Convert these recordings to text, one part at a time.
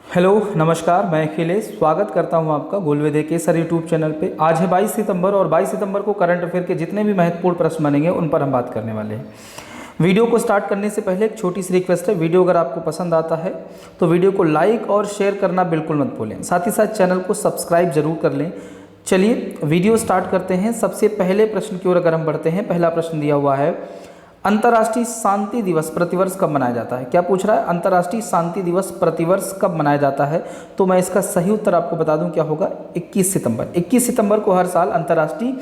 Hello नमस्कार, मैं अखिलेश स्वागत करता हूं आपका गोलवेदे के सर यूट्यूब चैनल पे। आज है 22 सितंबर और 22 सितंबर को करंट अफेयर के जितने भी महत्वपूर्ण प्रश्न बनेंगे उन पर हम बात करने वाले हैं। वीडियो को स्टार्ट करने से पहले एक छोटी सी रिक्वेस्ट है, वीडियो अगर आपको पसंद आता है तो वीडियो को लाइक और शेयर करना बिल्कुल मत भूलें, साथ ही साथ चैनल को सब्सक्राइब जरूर कर लें। चलिए वीडियो स्टार्ट करते हैं। सबसे पहले प्रश्न की ओर अगर हम बढ़ते हैं, पहला प्रश्न दिया हुआ है, अंतर्राष्ट्रीय शांति दिवस प्रतिवर्ष कब मनाया जाता है? क्या पूछ रहा है? अंतर्राष्ट्रीय शांति दिवस प्रतिवर्ष कब मनाया जाता है? तो मैं इसका सही उत्तर आपको बता दूं, क्या होगा? 21 सितंबर। 21 सितंबर को हर साल अंतर्राष्ट्रीय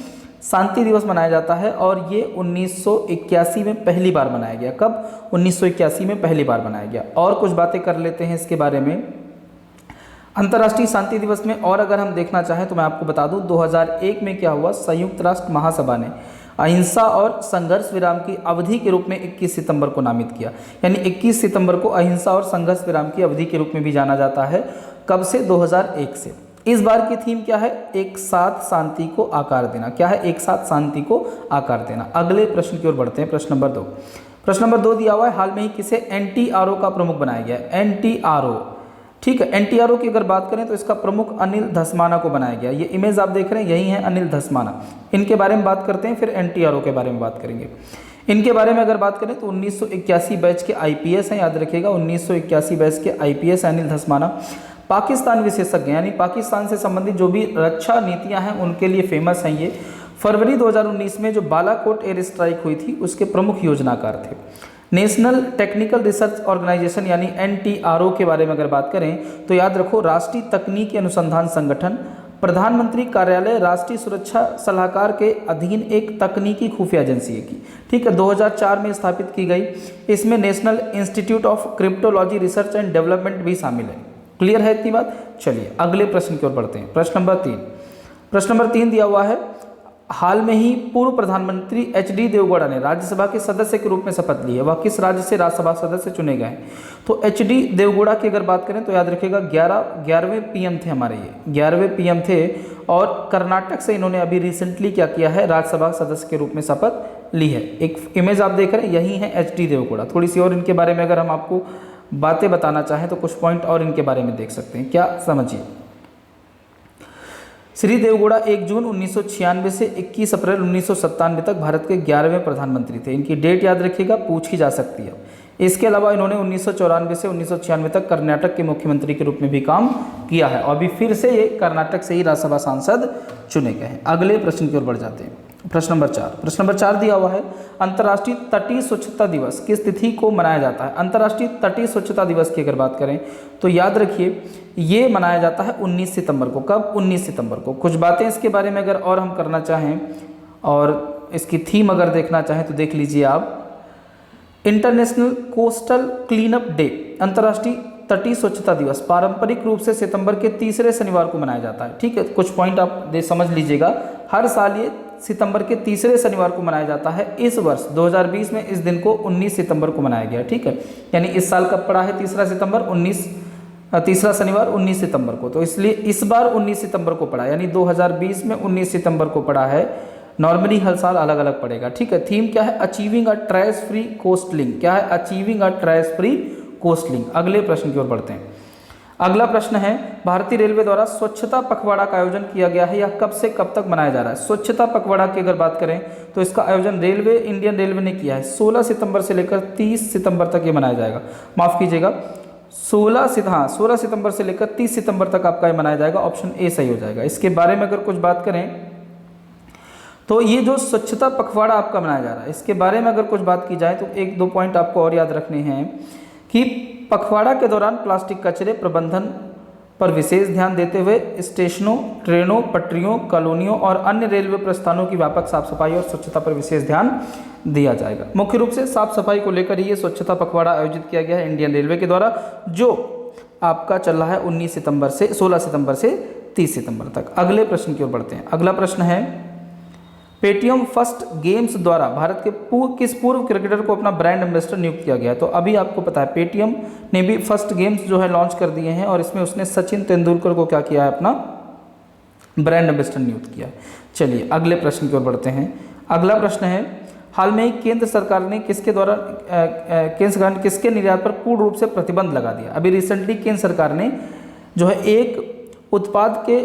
शांति दिवस मनाया जाता है और ये 1981 में पहली बार मनाया गया। कब? 1981 में पहली बार मनाया गया। और कुछ बातें कर लेते हैं इसके बारे में। अंतर्राष्ट्रीय शांति दिवस में और अगर हम देखना चाहें तो मैं आपको बता दूं, 2001 में क्या हुआ, संयुक्त राष्ट्र महासभा ने अहिंसा और संघर्ष विराम की अवधि के रूप में 21 सितंबर को नामित किया। यानी 21 सितंबर को अहिंसा और संघर्ष विराम की अवधि के रूप में भी जाना जाता है। कब से? 2001 से। इस बार की थीम क्या है? एक साथ शांति को आकार देना। क्या है? एक साथ शांति को आकार देना। अगले प्रश्न की ओर बढ़ते हैं, प्रश्न नंबर 2। प्रश्न नंबर 2 दिया हुआ है, हाल में ही किसे NTRO का प्रमुख बनाया गया है? NTRO, ठीक है। NTRO की अगर बात करें तो इसका प्रमुख अनिल धस्माना को बनाया गया। ये इमेज आप देख रहे हैं, यही है अनिल धस्माना। इनके बारे में बात करते हैं, फिर NTRO के बारे में बात करेंगे। इनके बारे में अगर बात करें तो 1981 बैच के IPS हैं, याद रखिएगा 1981 बैच के IPS अनिल धस्माना। पाकिस्तान विशेषज्ञ, यानी पाकिस्तान से संबंधित जो भी रक्षा नीतियाँ हैं उनके लिए फेमस हैं ये। फरवरी 2019 में जो बालाकोट एयर स्ट्राइक हुई थी उसके प्रमुख योजनाकार थे। नेशनल टेक्निकल रिसर्च ऑर्गेनाइजेशन यानी NTRO के बारे में अगर बात करें तो याद रखो, राष्ट्रीय तकनीकी अनुसंधान संगठन, प्रधानमंत्री कार्यालय, राष्ट्रीय सुरक्षा सलाहकार के अधीन एक तकनीकी खुफिया एजेंसी है की, ठीक है। 2004 में स्थापित की गई। इसमें national institute of cryptology research and development भी शामिल है। क्लियर है इतनी बात? चलिए अगले प्रश्न की ओर बढ़ते हैं, प्रश्न नंबर 3। प्रश्न नंबर 3 दिया हुआ है, हाल में ही पूर्व प्रधानमंत्री HD देवगौड़ा ने राज्यसभा के सदस्य के रूप में शपथ ली है। वह किस राज्य से राज्यसभा सदस्य चुने गए हैं? तो HD देवगौड़ा की अगर बात करें तो याद रखिएगा 11वें PM थे हमारे, ये 11वें PM थे। और कर्नाटक से इन्होंने अभी रिसेंटली क्या किया है, राज्यसभा सदस्य के रूप में शपथ ली है। एक इमेज आप देख रहे हैं, यही है HD देवगौड़ा। थोड़ी सी और इनके बारे में अगर हम आपको बातें बताना चाहें तो कुछ पॉइंट और इनके बारे में देख सकते हैं। क्या? समझिए। श्री देवगौड़ा 1 जून 1996 से 21 अप्रैल 1997 तक भारत के 11वें प्रधानमंत्री थे। इनकी डेट याद रखिएगा, पूछी जा सकती है। इसके अलावा इन्होंने 1994 से 1996 तक कर्नाटक के मुख्यमंत्री के रूप में भी काम किया है और अभी फिर से ये कर्नाटक से ही राज्यसभा सांसद चुने गए हैं। अगले प्रश्न की ओर बढ़ जाते हैं, प्रश्न नंबर 4। प्रश्न नंबर 4 दिया हुआ है, अंतर्राष्ट्रीय तटीय स्वच्छता दिवस किस तिथि को मनाया जाता है? अंतर्राष्ट्रीय तटीय स्वच्छता दिवस की अगर बात करें तो याद रखिए ये मनाया जाता है 19 सितंबर को। कब? 19 सितंबर को। कुछ बातें इसके बारे में अगर और हम करना चाहें और इसकी थीम अगर देखना चाहें तो देख लीजिए आप, इंटरनेशनल कोस्टल क्लीनअप डे, अंतर्राष्ट्रीय तटीय स्वच्छता दिवस पारंपरिक रूप से सितंबर के तीसरे शनिवार को मनाया जाता है। ठीक है, कुछ पॉइंट आप समझ लीजिएगा। हर साल ये सितंबर के तीसरे शनिवार को मनाया जाता है। इस वर्ष 2020 में इस दिन को 19 सितंबर को मनाया गया। ठीक है, यानी इस साल कब पड़ा है? तीसरा शनिवार 19 सितंबर को, तो इसलिए इस बार 19 सितंबर को पड़ा, यानी 2020 में 19 सितंबर को पड़ा है। नॉर्मली हर साल अलग अलग पड़ेगा। ठीक है, थीम क्या है? Achieving a trash free coastline. क्या है? Achieving a trash free coastline. अगले प्रश्न की ओर बढ़ते हैं। अगला प्रश्न है, भारतीय रेलवे द्वारा स्वच्छता पखवाड़ा का आयोजन किया गया है, यह कब से कब तक मनाया जा रहा है? स्वच्छता पखवाड़ा की अगर बात करें तो इसका आयोजन इंडियन रेलवे ने किया है। 16 सितंबर से लेकर 30 सितंबर तक ये मनाया जाएगा। माफ कीजिएगा, 16 सितंबर से लेकर 30 सितंबर तक आपका ये मनाया जाएगा। ऑप्शन ए सही हो जाएगा। इसके बारे में अगर कुछ बात करें तो ये जो स्वच्छता पखवाड़ा आपका मनाया जा रहा है, इसके बारे में अगर कुछ बात की जाए तो 1-2 पॉइंट आपको और याद रखने हैं कि पखवाड़ा के दौरान प्लास्टिक कचरे प्रबंधन पर विशेष ध्यान देते हुए स्टेशनों, ट्रेनों, पटरियों, कॉलोनियों और अन्य रेलवे प्रस्थानों की व्यापक साफ सफाई और स्वच्छता पर विशेष ध्यान दिया जाएगा। मुख्य रूप से साफ सफाई को लेकर ये स्वच्छता पखवाड़ा आयोजित किया गया है इंडियन रेलवे के द्वारा, जो आपका चल रहा है 16 सितंबर से 30 सितंबर तक। अगले प्रश्न की ओर बढ़ते हैं। अगला प्रश्न है, पेटीएम फर्स्ट गेम्स द्वारा भारत के किस पूर्व क्रिकेटर को अपना ब्रांड एम्बेसडर नियुक्त किया गया है? तो अभी आपको पता है पेटीएम ने भी फर्स्ट गेम्स जो है लॉन्च कर दिए हैं और इसमें उसने सचिन तेंदुलकर को क्या किया है? अपना ब्रांड एम्बेसडर नियुक्त किया है। चलिए अगले प्रश्न की ओर बढ़ते हैं। अगला प्रश्न है, हाल में ही केंद्र सरकार ने किसके निर्यात पर पूर्ण रूप से प्रतिबंध लगा दिया? अभी रिसेंटली केंद्र सरकार ने जो है एक उत्पाद के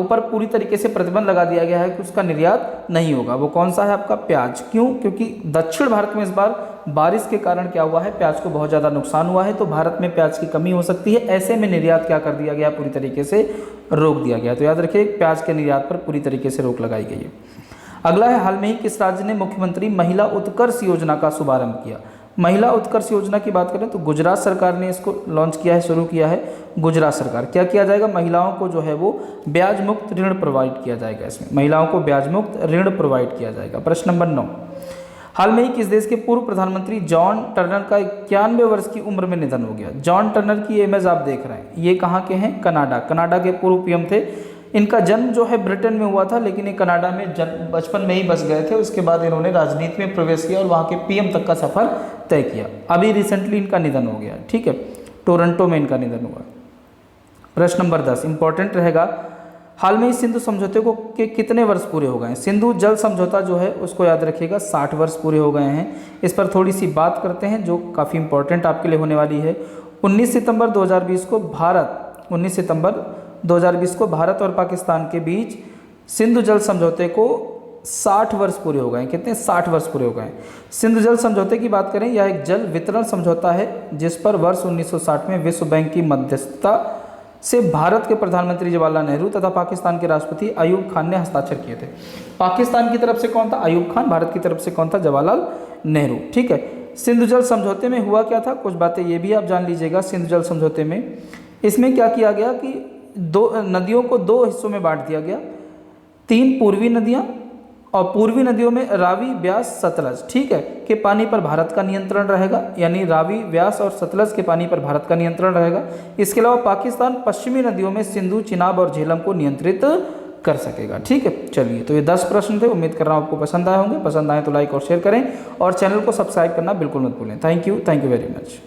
ऊपर पूरी तरीके से प्रतिबंध लगा दिया गया है कि उसका निर्यात नहीं होगा। वो कौन सा है आपका? प्याज। क्यों? क्योंकि दक्षिण भारत में इस बार बारिश के कारण क्या हुआ है, प्याज को बहुत ज़्यादा नुकसान हुआ है, तो भारत में प्याज की कमी हो सकती है। ऐसे में निर्यात क्या कर दिया गया? पूरी तरीके से रोक दिया गया। तो याद रखिए प्याज के निर्यात पर पूरी तरीके से रोक लगाई गई है। अगला है, हाल में ही किस राज्य ने मुख्यमंत्री महिला उत्कर्ष योजना का शुभारंभ किया? महिला उत्कर्ष योजना की बात करें तो गुजरात सरकार ने इसको लॉन्च किया है, शुरू किया है गुजरात सरकार। क्या किया जाएगा? महिलाओं को जो है वो ब्याज मुक्त ऋण प्रोवाइड किया जाएगा। इसमें महिलाओं को ब्याज मुक्त ऋण प्रोवाइड किया जाएगा। प्रश्न नंबर 9, हाल में ही किस देश के पूर्व प्रधानमंत्री जॉन टर्नर का 91 वर्ष की उम्र में निधन हो गया? जॉन टर्नर की इमेज आप देख रहे हैं, ये कहाँ के हैं? कनाडा। कनाडा के पूर्व पीएम थे। इनका जन्म जो है ब्रिटेन में हुआ था, लेकिन ये कनाडा में बचपन में ही बस गए थे। उसके बाद इन्होंने राजनीति में प्रवेश किया और वहाँ के पीएम तक का सफर तय किया। अभी रिसेंटली इनका निधन हो गया, ठीक है, टोरंटो में इनका निधन हुआ। प्रश्न नंबर 10 इंपॉर्टेंट रहेगा, हाल में ही सिंधु समझौते को के कितने वर्ष पूरे हो गए हैं? सिंधु जल समझौता जो है उसको याद रखिएगा 60 वर्ष पूरे हो गए हैं। इस पर थोड़ी सी बात करते हैं जो काफ़ी इंपॉर्टेंट आपके लिए होने वाली है। 19 सितंबर 2020 को भारत और पाकिस्तान के बीच सिंधु जल समझौते को 60 वर्ष पूरे हो गए हैं। कितने? 60 वर्ष पूरे हो गए हैं। सिंधु जल समझौते की बात करें, यह एक जल वितरण समझौता है जिस पर वर्ष 1960 में विश्व बैंक की मध्यस्थता से भारत के प्रधानमंत्री जवाहरलाल नेहरू तथा पाकिस्तान के राष्ट्रपति अयूब खान ने हस्ताक्षर किए थे। पाकिस्तान की तरफ से कौन था? अयूब खान। भारत की तरफ से कौन था? जवाहरलाल नेहरू। ठीक है। सिंधु जल समझौते में हुआ क्या था, कुछ बातें ये भी आप जान लीजिएगा। सिंधु जल समझौते में इसमें क्या किया गया कि दो नदियों को 2 हिस्सों में बांट दिया गया। 3 पूर्वी नदियाँ, और पूर्वी नदियों में रावी, ब्यास, सतलज, ठीक है, के पानी पर भारत का नियंत्रण रहेगा। यानी रावी, व्यास और सतलज के पानी पर भारत का नियंत्रण रहेगा। इसके अलावा पाकिस्तान पश्चिमी नदियों में सिंधु, चिनाब और झेलम को नियंत्रित कर सकेगा। ठीक है, चलिए, तो ये 10 प्रश्न थे। उम्मीद कर रहा हूँ आपको पसंद आए होंगे। पसंद आए तो लाइक और शेयर करें और चैनल को सब्सक्राइब करना बिल्कुल मत भूलें। Thank you very much.